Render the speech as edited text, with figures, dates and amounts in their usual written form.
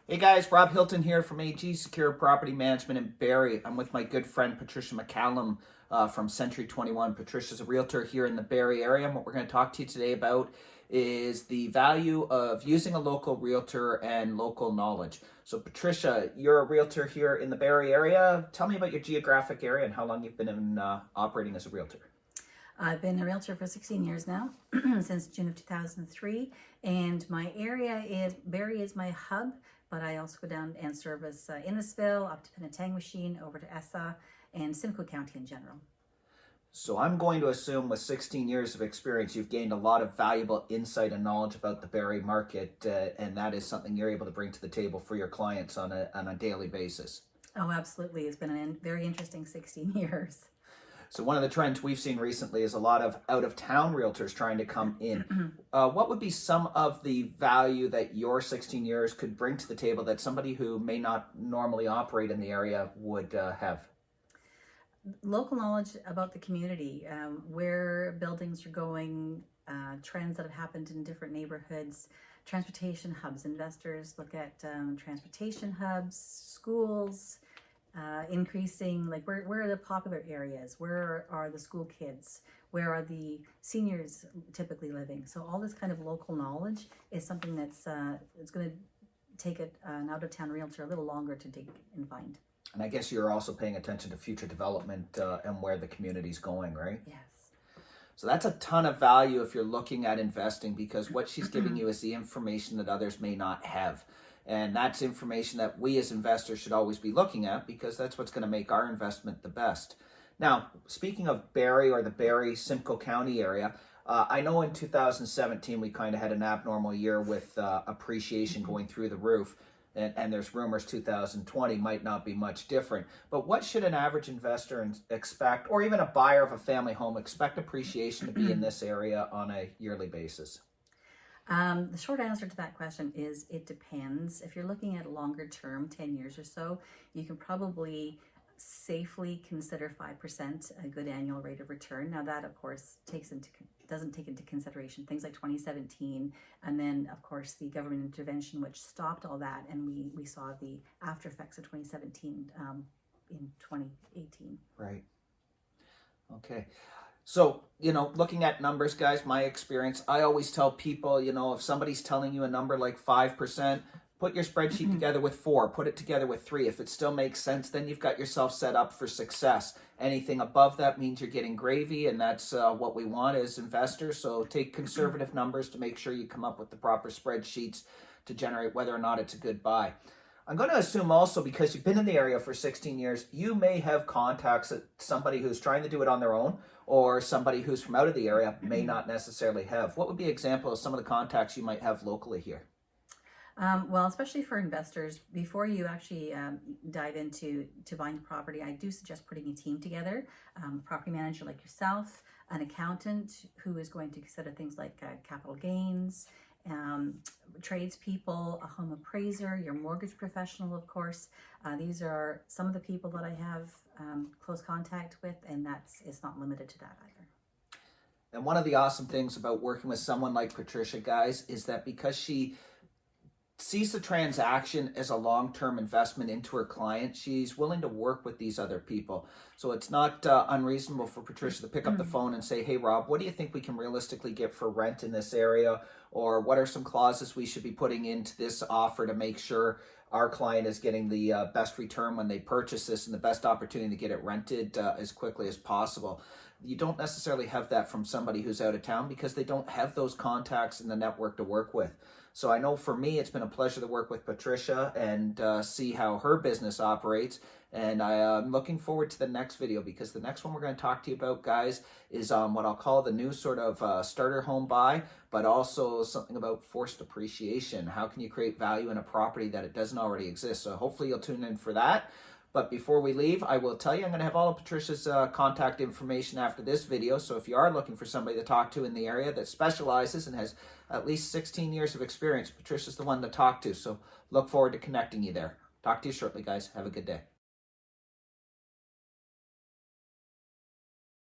Hey guys, Rob Hilton here from AG Secure Property Management in Barrie. I'm with my good friend Patricia McCallum from Century 21. Patricia's a realtor here in the Barrie area, and what we're going to talk to you today about is the value of using a local realtor and local knowledge. So Patricia, you're a realtor here in the Barrie area. Tell me about your geographic area and how long you've been operating as a realtor. I've been a realtor for 16 years now, since June of 2003, and my area is, Barrie is my hub, but I also go down and service Innisfil, up to Penetanguishene, over to Essa, and Simcoe County in general. So I'm going to assume with 16 years of experience, you've gained a lot of valuable insight and knowledge about the Barrie market, and that is something you're able to bring to the table for your clients on a daily basis. Oh, absolutely. It's been a very interesting 16 years. So one of the trends we've seen recently is a lot of out-of-town realtors trying to come in. What would be some of the value that your 16 years could bring to the table that somebody who may not normally operate in the area would have? Local knowledge about the community, where buildings are going, trends that have happened in different neighborhoods, transportation hubs. Investors look at transportation hubs, schools, increasing, like where are the popular areas, where are the school kids, where are the seniors typically living. So all this kind of local knowledge is something that's it's going to take an out-of-town realtor a little longer to dig and find. And I guess you're also paying attention to future development and where the community's going, right? Yes. So that's a ton of value if you're looking at investing, because what she's giving you is the information that others may not have. And that's information that we as investors should always be looking at, because that's what's going to make our investment the best. Now, speaking of Barrie or the Barrie Simcoe County area, I know in 2017 we kind of had an abnormal year with appreciation going through the roof. And there's rumors 2020 might not be much different. But what should an average investor expect, or even a buyer of a family home, expect appreciation to be in this area on a yearly basis? The short answer to that question is it depends. If you're looking at longer term, 10 years or so, you can probably safely consider 5% a good annual rate of return. Now that, of course, doesn't take into consideration things like 2017, and then of course the government intervention, which stopped all that, and we saw the after effects of 2017 in 2018. Right. Okay. So, looking at numbers, guys, my experience, I always tell people, if somebody's telling you a number like 5%, put your spreadsheet together with 4, put it together with 3. If it still makes sense, then you've got yourself set up for success. Anything above that means you're getting gravy, and that's what we want as investors. So take conservative numbers to make sure you come up with the proper spreadsheets to generate whether or not it's a good buy. I'm going to assume also, because you've been in the area for 16 years, you may have contacts that somebody who's trying to do it on their own, or somebody who's from out of the area may not necessarily have. What would be an example of some of the contacts you might have locally here? Well, especially for investors, before you actually dive into buying property, I do suggest putting a team together, a property manager like yourself, an accountant who is going to consider things like capital gains, tradespeople, a home appraiser, your mortgage professional, of course. These are some of the people that I have close contact with, and it's not limited to that either. And one of the awesome things about working with someone like Patricia, guys, is that because she sees the transaction as a long-term investment into her client, she's willing to work with these other people. So it's not unreasonable for Patricia to pick up the phone and say, hey, Rob, what do you think we can realistically get for rent in this area? Or what are some clauses we should be putting into this offer to make sure our client is getting the best return when they purchase this and the best opportunity to get it rented as quickly as possible? You don't necessarily have that from somebody who's out of town, because they don't have those contacts in the network to work with. So I know for me, it's been a pleasure to work with Patricia and see how her business operates. And I'm looking forward to the next video, because the next one we're going to talk to you about, guys, is what I'll call the new sort of starter home buy, but also something about forced appreciation. How can you create value in a property that it doesn't already exist? So hopefully you'll tune in for that. But before we leave, I will tell you, I'm going to have all of Patricia's contact information after this video. So if you are looking for somebody to talk to in the area that specializes and has at least 16 years of experience, Patricia's the one to talk to. So look forward to connecting you there. Talk to you shortly, guys. Have a good day.